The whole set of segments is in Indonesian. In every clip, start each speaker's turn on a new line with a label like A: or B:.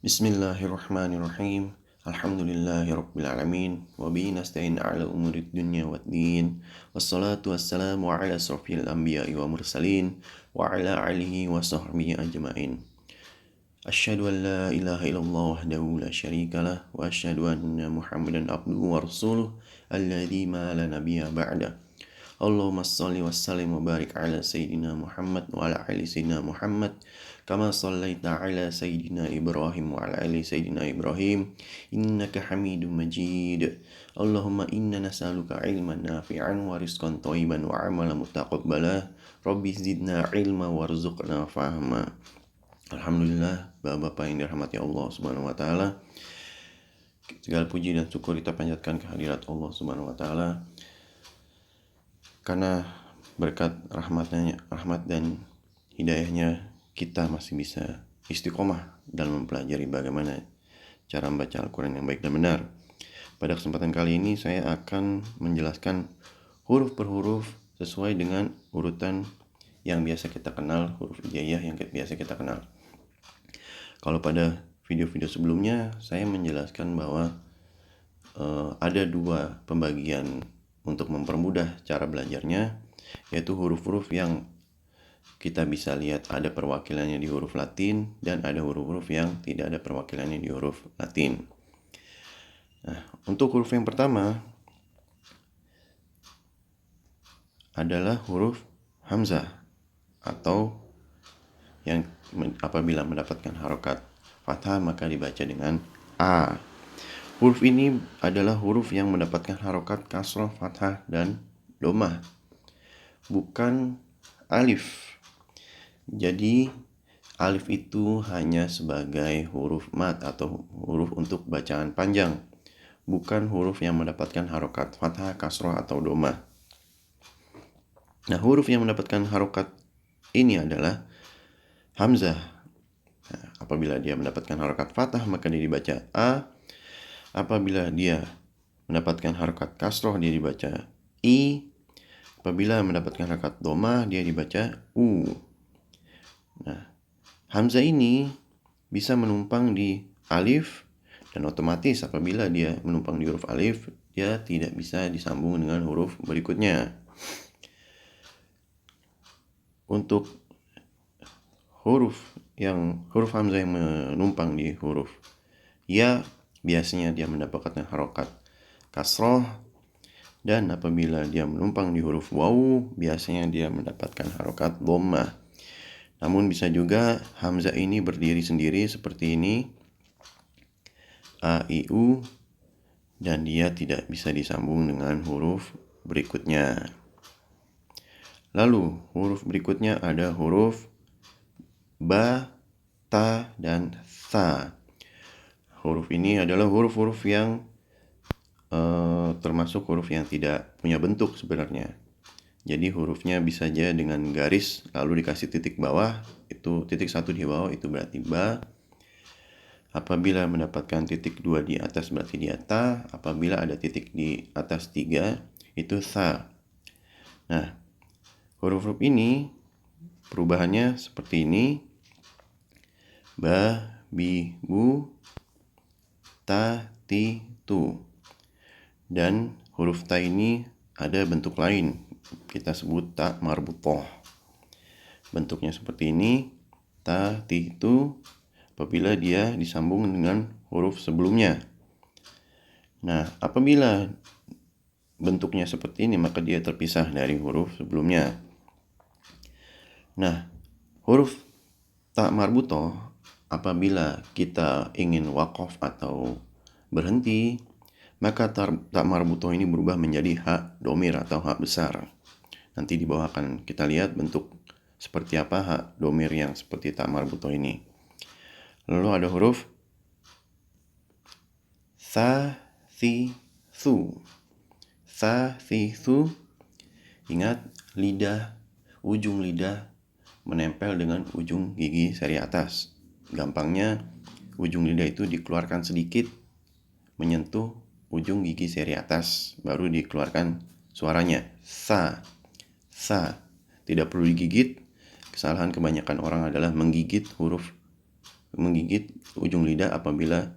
A: Bismillahirrahmanirrahim. Alhamdulillahirabbil alamin wa bihi nasta'in 'ala umurid dunya waddin. Wassalatu wassalamu 'ala asrofil anbiya'i wa mursalin wa 'ala alihi wa sahbihi ajma'in. Asyhadu an la ilaha illallah wahdahu la syarikalah wa asyhadu anna Muhammadan abduhu wa rasuluh alladzi ma la nabiyya ba'da. Allahumma shalli wa sallim wa barik ala sayyidina Muhammad wa ala ali sayyidina Muhammad kama shallaita ala sayyidina Ibrahim wa ala ali sayyidina Ibrahim innaka Hamidum Majid. Allahumma inna nas'aluka ilman nafi'an wa rizqan thayyiban wa amalan mutaqabbala. Rabbi zidna ilma warzuqna fahma. Alhamdulillah, Bapak-bapak yang dirahmati Allah Subhanahu wa taala. Segala puji dan syukur kita panjatkan kehadirat Allah Subhanahu wa taala. Karena berkat rahmat dan hidayahnya kita masih bisa istiqomah dalam mempelajari bagaimana cara membaca Al-Quran yang baik dan benar. Pada kesempatan kali ini saya akan menjelaskan huruf per huruf sesuai dengan urutan yang biasa kita kenal, huruf hijaiyah yang biasa kita kenal. Kalau pada video-video sebelumnya saya menjelaskan bahwa ada dua pembagian untuk mempermudah cara belajarnya, yaitu huruf-huruf yang kita bisa lihat ada perwakilannya di huruf Latin dan ada huruf-huruf yang tidak ada perwakilannya di huruf Latin. Nah, untuk huruf yang pertama adalah huruf hamzah atau yang apabila mendapatkan harokat fathah maka dibaca dengan A. Huruf ini adalah huruf yang mendapatkan harokat kasroh, fathah, dan domah, bukan alif. Jadi alif itu hanya sebagai huruf mat atau huruf untuk bacaan panjang, bukan huruf yang mendapatkan harokat fathah, kasroh, atau domah. Nah, huruf yang mendapatkan harokat ini adalah hamzah. Nah, apabila dia mendapatkan harokat fathah maka dia dibaca A. Apabila dia mendapatkan harokat kasroh dia dibaca I. Apabila mendapatkan harokat domah dia dibaca U. Nah, hamzah ini bisa menumpang di alif dan otomatis apabila dia menumpang di huruf alif dia tidak bisa disambung dengan huruf berikutnya. Untuk huruf hamzah yang menumpang di huruf ya, biasanya dia mendapatkan harokat kasroh, dan apabila dia menumpang di huruf waw biasanya dia mendapatkan harokat dhammah. Namun bisa juga hamzah ini berdiri sendiri seperti ini, a, i, u, dan dia tidak bisa disambung dengan huruf berikutnya. Lalu huruf berikutnya ada huruf ba, ta, dan tha. Huruf ini adalah huruf-huruf yang termasuk huruf yang tidak punya bentuk sebenarnya. Jadi hurufnya bisa aja dengan garis lalu dikasih titik bawah, itu titik satu di bawah itu berarti ba. Apabila mendapatkan titik 2 di atas berarti dia ta. Apabila ada titik di atas 3 itu tha. Nah, huruf-huruf ini perubahannya seperti ini: ba, bi, bu, ta, ti, tu. Dan huruf ta ini ada bentuk lain, kita sebut ta marbuthoh. Bentuknya seperti ini, ta, ti, tu, apabila dia disambung dengan huruf sebelumnya. Nah, apabila bentuknya seperti ini maka dia terpisah dari huruf sebelumnya. Nah, huruf ta marbuthoh apabila kita ingin waqaf atau berhenti, maka ta marbuthoh ini berubah menjadi ha domir atau ha besar. Nanti di bawah akan kita lihat bentuk seperti apa ha domir yang seperti ta marbuthoh ini. Lalu ada huruf tha, thi, thu. Tha, thi, thu. Ingat, ujung lidah menempel dengan ujung gigi seri atas. Gampangnya ujung lidah itu dikeluarkan sedikit menyentuh ujung gigi seri atas, baru dikeluarkan suaranya. Tha. Tidak perlu digigit. Kesalahan kebanyakan orang adalah menggigit huruf menggigit ujung lidah apabila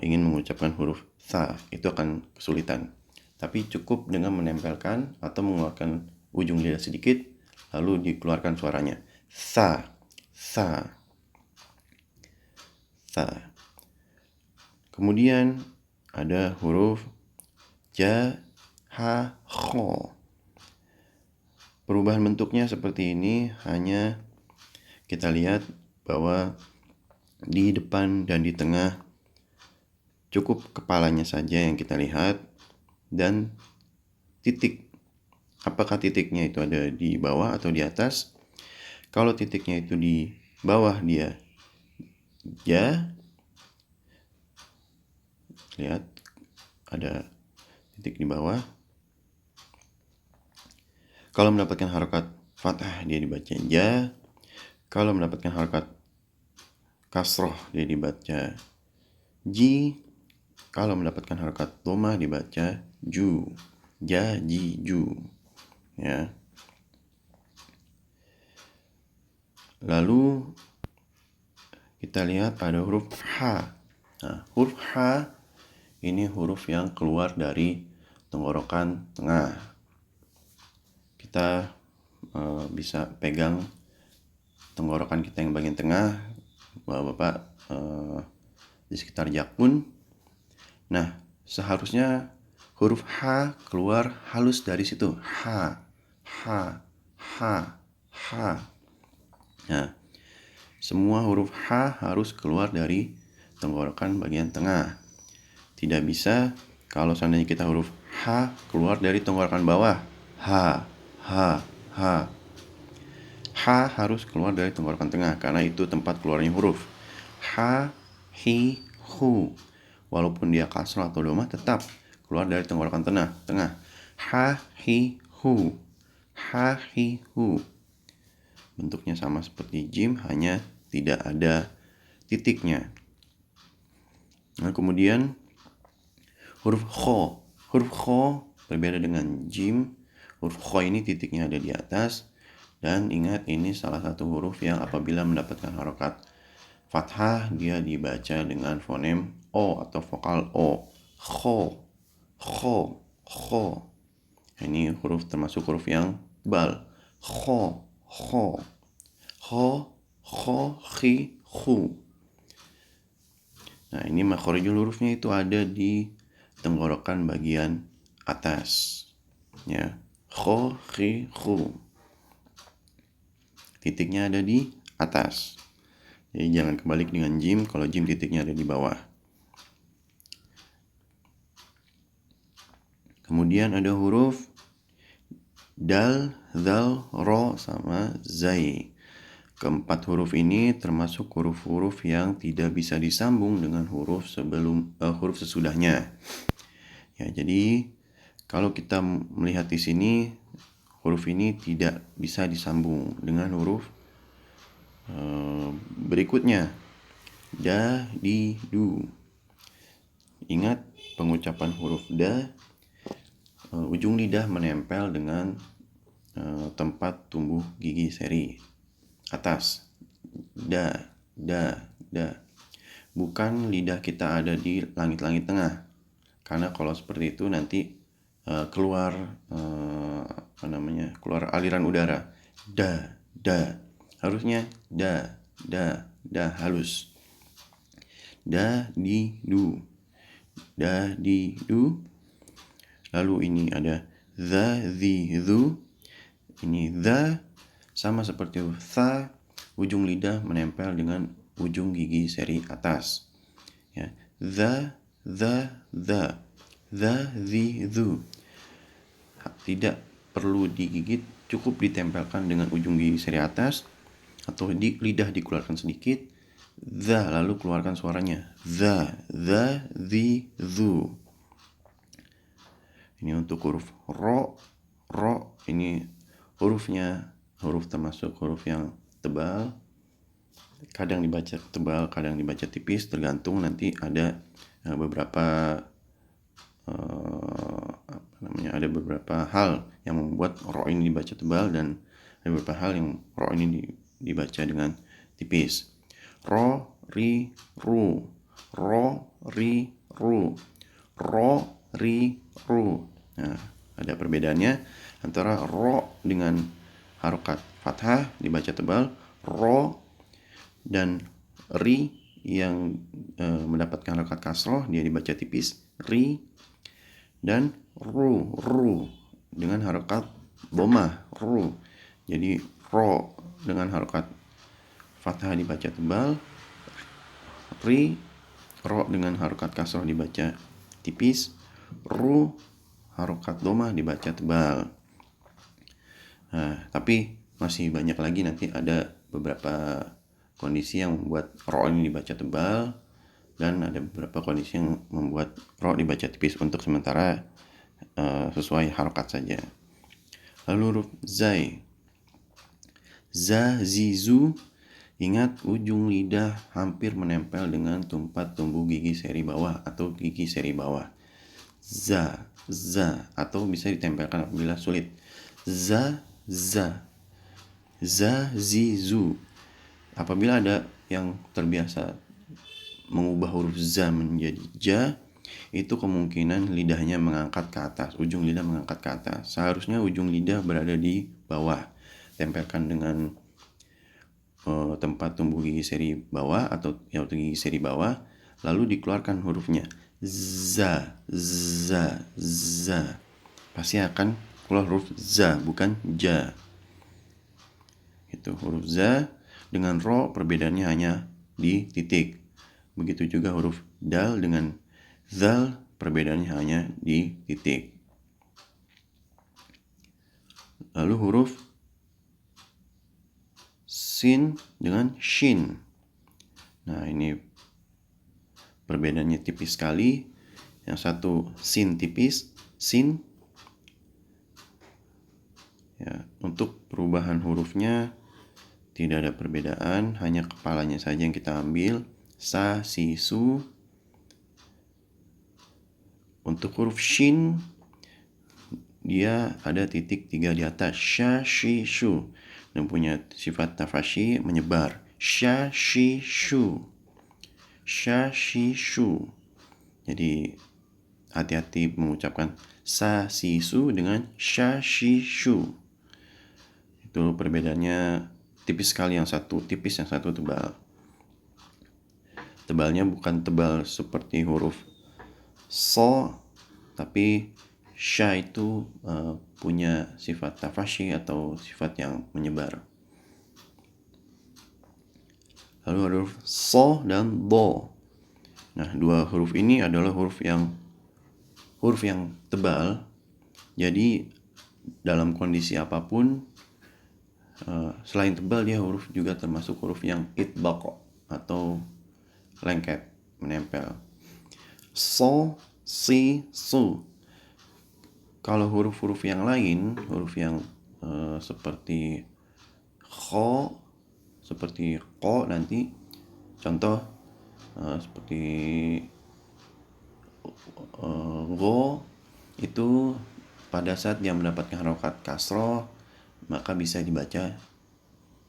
A: ingin mengucapkan huruf tha, itu akan kesulitan. Tapi cukup dengan menempelkan atau mengeluarkan ujung lidah sedikit, lalu dikeluarkan suaranya. Tha, tha, tha. Kemudian ada huruf ja, ha, kho. Perubahan bentuknya seperti ini, hanya kita lihat bahwa di depan dan di tengah cukup kepalanya saja yang kita lihat, dan titik. Apakah titiknya itu ada di bawah atau di atas? Kalau titiknya itu di bawah, dia ja. Lihat, ada titik di bawah. Kalau mendapatkan harokat fathah, dia dibaca ja. Kalau mendapatkan harokat kasroh, dia dibaca ji. Kalau mendapatkan harokat dhammah, dibaca ju. Ja, ji, ju. Ya. Lalu kita lihat ada huruf ha. Nah, huruf ha ini huruf yang keluar dari tenggorokan tengah. Kita bisa pegang tenggorokan kita yang bagian tengah, Bapak di sekitar jakun. Nah, seharusnya huruf ha keluar halus dari situ. Ha, ha, ha, ha. Nah, semua huruf ha harus keluar dari tenggorokan bagian tengah. Tidak bisa kalau seandainya kita huruf ha keluar dari tenggorokan bawah. Ha, ha, ha. Ha harus keluar dari tenggorokan tengah karena itu tempat keluarnya huruf. Ha, hi, hu. Walaupun dia kasrah atau dhammah, tetap keluar dari tenggorokan tengah. Ha, hi, hu. Ha, hi, hu. Bentuknya sama seperti jim, hanya tidak ada titiknya. Nah, kemudian huruf kho. Huruf kho berbeda dengan jim. Huruf kho ini titiknya ada di atas. Dan ingat, ini salah satu huruf yang apabila mendapatkan harokat fathah, dia dibaca dengan fonem o atau vokal o. Kho, kho, kho. Ini huruf termasuk huruf yang tebal. Kho, kho, kho, kho, khi, khu. Nah, ini makhorijul hurufnya itu ada di tenggorokan bagian atas. Ya, kho, khi, khu. Titiknya ada di atas. Jadi jangan kebalik dengan jim, kalau jim titiknya ada di bawah. Kemudian ada huruf dal, zal, ro, sama zai. Keempat huruf ini termasuk huruf-huruf yang tidak bisa disambung dengan huruf sesudahnya. Ya, jadi kalau kita melihat di sini, huruf ini tidak bisa disambung dengan huruf berikutnya. Da, di, du. Ingat, pengucapan huruf da, ujung lidah menempel dengan tempat tumbuh gigi seri atas. Da, da, da. Bukan lidah kita ada di langit-langit tengah. Karena kalau seperti itu nanti keluar keluar aliran udara. Da, da. Harusnya da, da, da, halus. Da, di, du. Da, di, du. Lalu ini ada za, zi, zu. Ini za sama seperti tha, ujung lidah menempel dengan ujung gigi seri atas. Ya, za, za, za. Za, zi, zu. Tidak perlu digigit, cukup ditempelkan dengan ujung gigi seri atas atau di lidah dikeluarkan sedikit. Za, lalu keluarkan suaranya. Za, zi, zu. Ini untuk huruf ro. Ro ini hurufnya huruf termasuk huruf yang tebal. Kadang dibaca tebal, kadang dibaca tipis, tergantung. Nanti ada beberapa ada beberapa hal yang membuat ro ini dibaca tebal, dan ada beberapa hal yang ro ini dibaca dengan tipis. ro, ri, ru, ro, ri, ru, ro, ri, ru. Nah, ada perbedaannya antara ro dengan harokat fathah dibaca tebal, ro dan ri yang mendapatkan harokat kasroh dia dibaca tipis, ri, dan ru dengan harokat domah, ru. Jadi ro dengan harokat fathah dibaca tebal, ri, ro dengan harokat kasroh dibaca tipis, ru harokat domah dibaca tebal. Nah, tapi masih banyak lagi, nanti ada beberapa kondisi yang membuat ro ini dibaca tebal dan ada beberapa kondisi yang membuat ro dibaca tipis. Untuk sementara sesuai harokat saja. Lalu huruf zai, za, zi, zu. Ingat, ujung lidah hampir menempel dengan tempat tumbuh gigi seri bawah atau gigi seri bawah. Za, za, atau bisa ditempelkan apabila sulit. Za, za, za, zi, zu. Apabila ada yang terbiasa mengubah huruf za menjadi ja, itu kemungkinan lidahnya mengangkat ke atas, ujung lidah mengangkat ke atas. Seharusnya ujung lidah berada di bawah. Tempelkan dengan tempat tumbuh gigi seri bawah atau gigi seri bawah, lalu dikeluarkan hurufnya. Za, za, za. Pasti akan keluar huruf za, bukan ja. Itu huruf za. Dengan ro perbedaannya hanya di titik. Begitu juga huruf dal dengan zal, perbedaannya hanya di titik. Lalu huruf sin dengan shin. Nah, ini perbedaannya tipis sekali. Yang satu sin tipis, sin. Ya, untuk perubahan hurufnya tidak ada perbedaan, hanya kepalanya saja yang kita ambil. Sa, si, su. Untuk huruf shin, dia ada titik 3 di atas. Sha, shi, shu. Dan punya sifat tafashi, menyebar. Sha, shi, shu. Sha, shi, shu. Jadi hati-hati mengucapkan sa, si, su dengan sha, shi, shu. Itu perbedaannya tipis sekali, yang satu tipis, yang satu tebal. Tebalnya bukan tebal seperti huruf so, tapi sha itu punya sifat tafashi atau sifat yang menyebar. Lalu ada huruf so dan do. Nah, dua huruf ini adalah huruf yang tebal. Jadi dalam kondisi apapun, selain tebal, dia huruf juga termasuk huruf yang itbaq atau lengket, menempel. So, si, su. Kalau huruf-huruf yang lain, huruf yang seperti kho, seperti ko nanti, contoh seperti go, itu pada saat dia mendapatkan harokat kasroh, maka bisa dibaca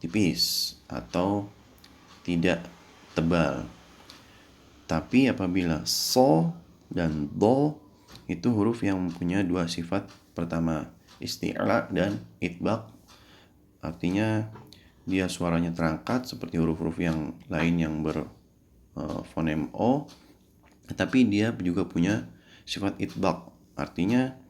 A: tipis atau tidak tebal. Tapi apabila so dan do, itu huruf yang mempunyai dua sifat. Pertama, isti'la dan itbaq. Artinya dia suaranya terangkat seperti huruf-huruf yang lain yang berfonem o, tapi dia juga punya sifat itbaq. Artinya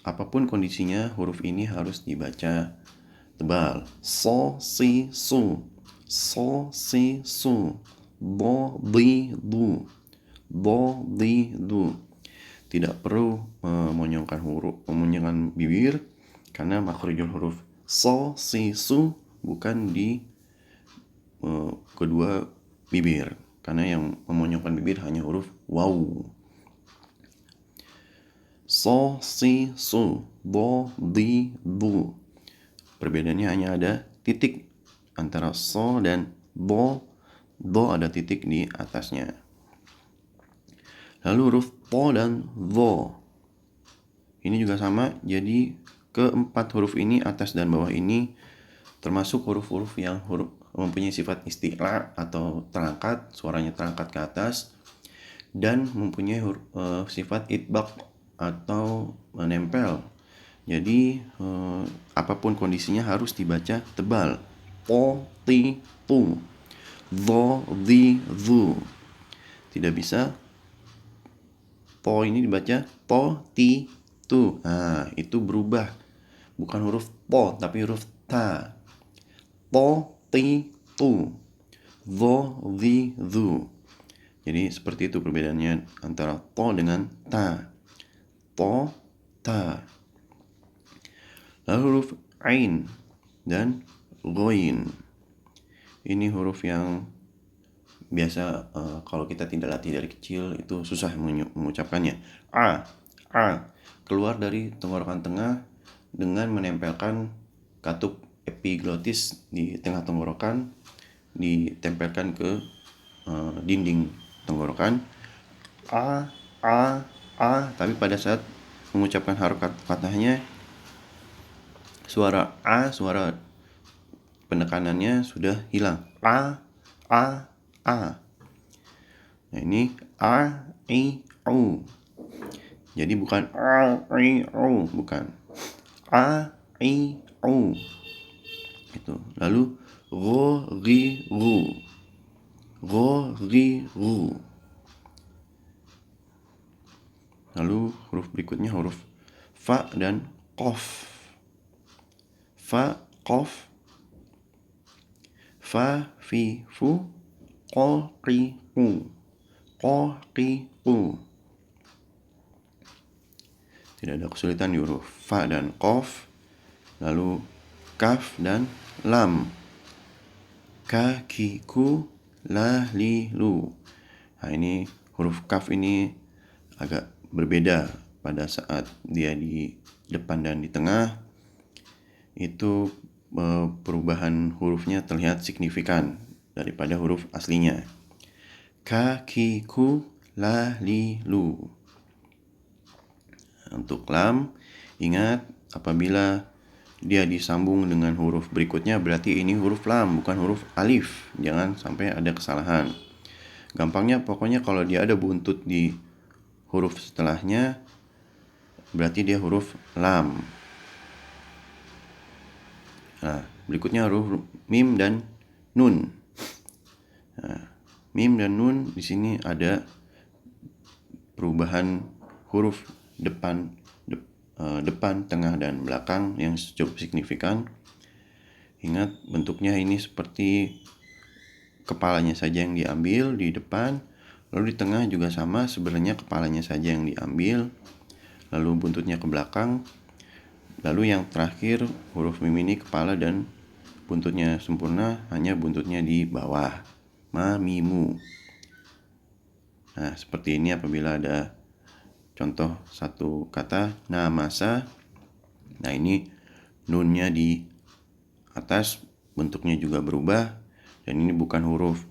A: apapun kondisinya, huruf ini harus dibaca tebal. So, si, su. So, si, su. Do, di, du. Do, di, du. Tidak perlu memonyongkan bibir, karena makhrijul huruf so, si, su bukan di kedua bibir, karena yang memonyongkan bibir hanya huruf waw. So, si, su. Do, di, du. Perbedaannya hanya ada titik antara so dan do. Do ada titik di atasnya. Lalu huruf to dan zo. Ini juga sama, jadi keempat huruf ini, atas dan bawah ini, termasuk huruf-huruf yang mempunyai sifat isti'la atau terangkat, suaranya terangkat ke atas, dan mempunyai sifat itbaq atau menempel. Jadi apapun kondisinya harus dibaca tebal. To, ti, tu, dho, di, zu. Tidak bisa to ini dibaca to, ti, tu. Nah, itu berubah. Bukan huruf to, tapi huruf ta. To, ti, tu, dho, di, zu. Jadi seperti itu perbedaannya antara to dengan ta. To, ta. Lalu huruf ain dan ghoin. Ini huruf yang biasa kalau kita tidak latih dari kecil itu susah mengucapkannya. A keluar dari tenggorokan tengah dengan menempelkan katup epiglotis di tengah tenggorokan, ditempelkan ke dinding tenggorokan. A tapi pada saat mengucapkan harokat fathahnya, suara A, suara penekanannya sudah hilang. A. Nah, ini A, I, U. Jadi bukan A, I, U, bukan. A, I, U. Itu. Lalu ro, ri, ru. Ro, ri, ru. Lalu huruf berikutnya huruf fa dan qaf. Fa, qaf. Fa, fi, fu. Qa, qi, qu. Qa, qi, qu. Tidak ada kesulitan di huruf fa dan qaf. Lalu kaf dan lam. Ka, ki, ku, la, li, lu. Nah, ini huruf kaf ini agak berbeda pada saat dia di depan dan di tengah. Itu perubahan hurufnya terlihat signifikan daripada huruf aslinya. Ka, ki, ku, la, li, lu. Untuk lam, ingat apabila dia disambung dengan huruf berikutnya berarti ini huruf lam, bukan huruf alif. Jangan sampai ada kesalahan. Gampangnya pokoknya kalau dia ada buntut di huruf setelahnya berarti dia huruf lam. Nah, berikutnya huruf mim dan nun. Nah, mim dan nun di sini ada perubahan huruf depan, tengah dan belakang yang cukup signifikan. Ingat bentuknya ini seperti kepalanya saja yang diambil di depan, lalu di tengah juga sama, sebenarnya kepalanya saja yang diambil, lalu buntutnya ke belakang. Lalu yang terakhir huruf mim ini kepala dan buntutnya sempurna, hanya buntutnya di bawah. Ma, mimu. Nah, seperti ini apabila ada contoh satu kata namasa. Nah, ini nunnya di atas, bentuknya juga berubah. Dan ini bukan huruf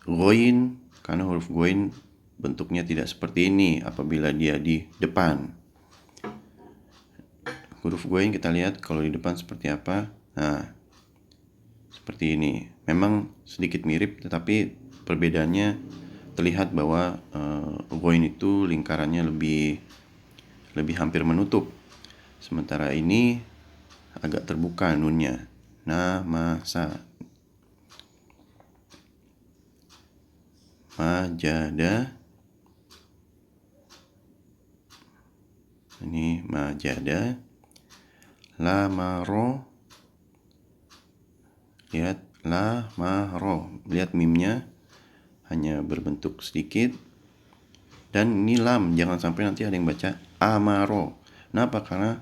A: ghoin, karena huruf ghoin bentuknya tidak seperti ini apabila dia di depan. Huruf ghoin kita lihat kalau di depan seperti apa. Nah, seperti ini. Memang sedikit mirip, tetapi perbedaannya terlihat bahwa ghoin itu lingkarannya lebih hampir menutup. Sementara ini agak terbuka nunnya. Namasa. Majada. Ini majada. Lamaro. Lihat lamaro. Lihat mimnya hanya berbentuk sedikit. Dan ini lam, jangan sampai nanti ada yang baca amaro. Kenapa? Karena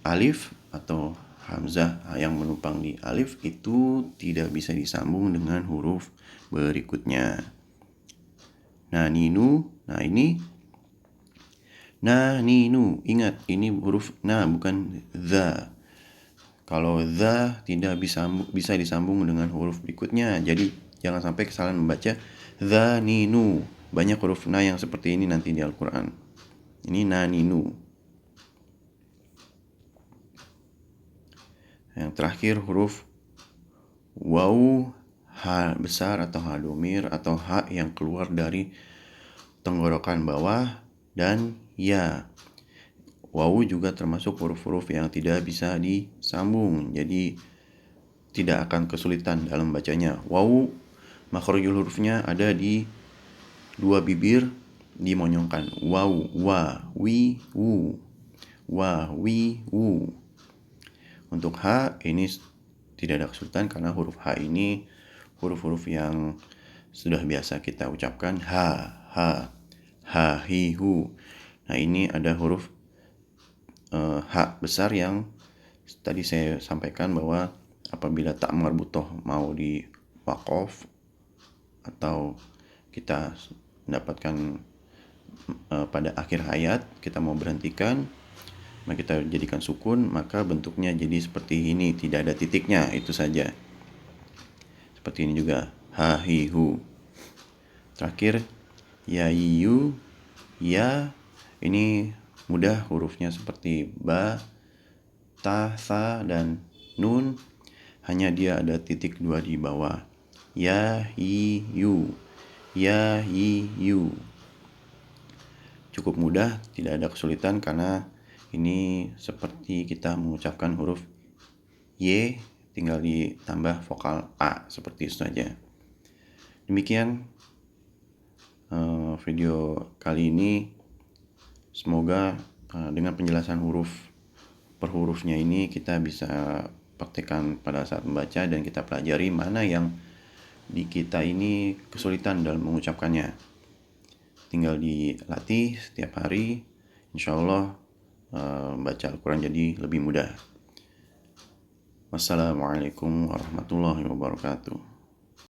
A: alif atau hamzah yang menumpang di alif itu tidak bisa disambung dengan huruf berikutnya. Nah, ninu. Nah, ini na, ninu. Ingat, ini huruf na, bukan za. Kalau za tidak bisa disambung dengan huruf berikutnya. Jadi jangan sampai kesalahan membaca za, ninu. Banyak huruf na yang seperti ini nanti di Al-Quran. Ini na, ninu. Yang terakhir huruf Waw, H besar atau H domir atau H yang keluar dari tenggorokan bawah, dan ya. Waw juga termasuk huruf-huruf yang tidak bisa disambung, jadi tidak akan kesulitan dalam bacanya. Waw, makhrajul hurufnya ada di dua bibir dimonyongkan. Waw, wa, wi, wu. Wa, wi, wu. Untuk H ini tidak ada kesulitan karena huruf H ini huruf-huruf yang sudah biasa kita ucapkan. Ha, hi, hu. Nah, ini ada huruf H besar yang tadi saya sampaikan bahwa apabila tak marbutoh mau di waqaf atau kita mendapatkan pada akhir ayat kita mau berhentikan, maka kita jadikan sukun, maka bentuknya jadi seperti ini, tidak ada titiknya, itu saja. Seperti ini juga, ha, hi, hu. Terakhir, ya, yu, ya. Ini mudah hurufnya seperti ba, ta, tha, dan nun. Hanya dia ada titik dua di bawah. Ya, yi, yu. Ya, yi, yu. Cukup mudah, tidak ada kesulitan karena ini seperti kita mengucapkan huruf Y, tinggal ditambah vokal A, seperti itu saja. Demikian video kali ini. Semoga dengan penjelasan huruf per hurufnya ini kita bisa praktekkan pada saat membaca dan kita pelajari mana yang di kita ini kesulitan dalam mengucapkannya. Tinggal dilatih setiap hari, insya Allah baca Al-Quran jadi lebih mudah. Wassalamualaikum warahmatullahi wabarakatuh.